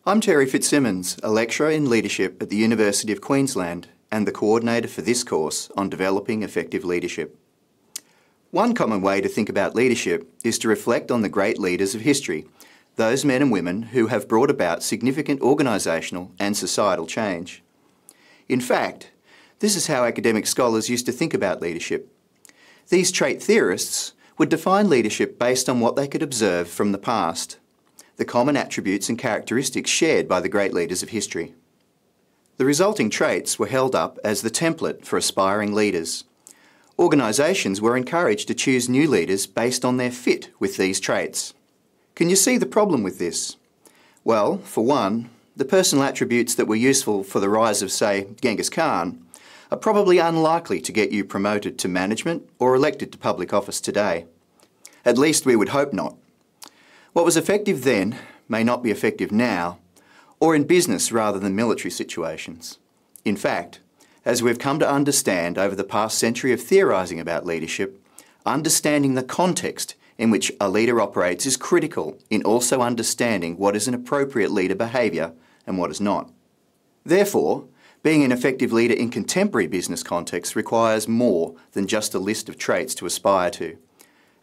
I'm Terry Fitzsimmons, a lecturer in leadership at the University of Queensland and the coordinator for this course on developing effective leadership. One common way to think about leadership is to reflect on the great leaders of history, those men and women who have brought about significant organisational and societal change. In fact, this is how academic scholars used to think about leadership. These trait theorists would define leadership based on what they could observe from the past, the common attributes and characteristics shared by the great leaders of history. The resulting traits were held up as the template for aspiring leaders. Organisations were encouraged to choose new leaders based on their fit with these traits. Can you see the problem with this? Well, for one, the personal attributes that were useful for the rise of, say, Genghis Khan are probably unlikely to get you promoted to management or elected to public office today. At least we would hope not. What was effective then may not be effective now, or in business rather than military situations. In fact, as we've come to understand over the past century of theorising about leadership, understanding the context in which a leader operates is critical in also understanding what is an appropriate leader behaviour and what is not. Therefore, being an effective leader in contemporary business contexts requires more than just a list of traits to aspire to.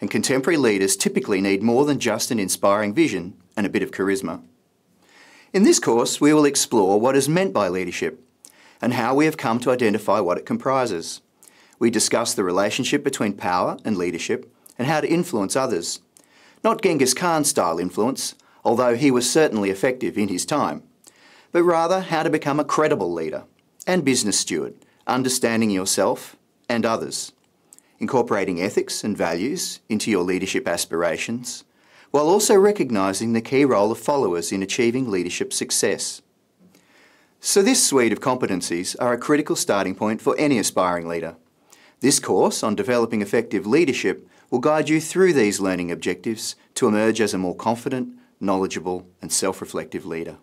And contemporary leaders typically need more than just an inspiring vision and a bit of charisma. In this course, we will explore what is meant by leadership and how we have come to identify what it comprises. We discuss the relationship between power and leadership and how to influence others. Not Genghis Khan style influence, although he was certainly effective in his time, but rather how to become a credible leader and business steward, understanding yourself and others, incorporating ethics and values into your leadership aspirations, while also recognising the key role of followers in achieving leadership success. So this suite of competencies are a critical starting point for any aspiring leader. This course on developing effective leadership will guide you through these learning objectives to emerge as a more confident, knowledgeable and self-reflective leader.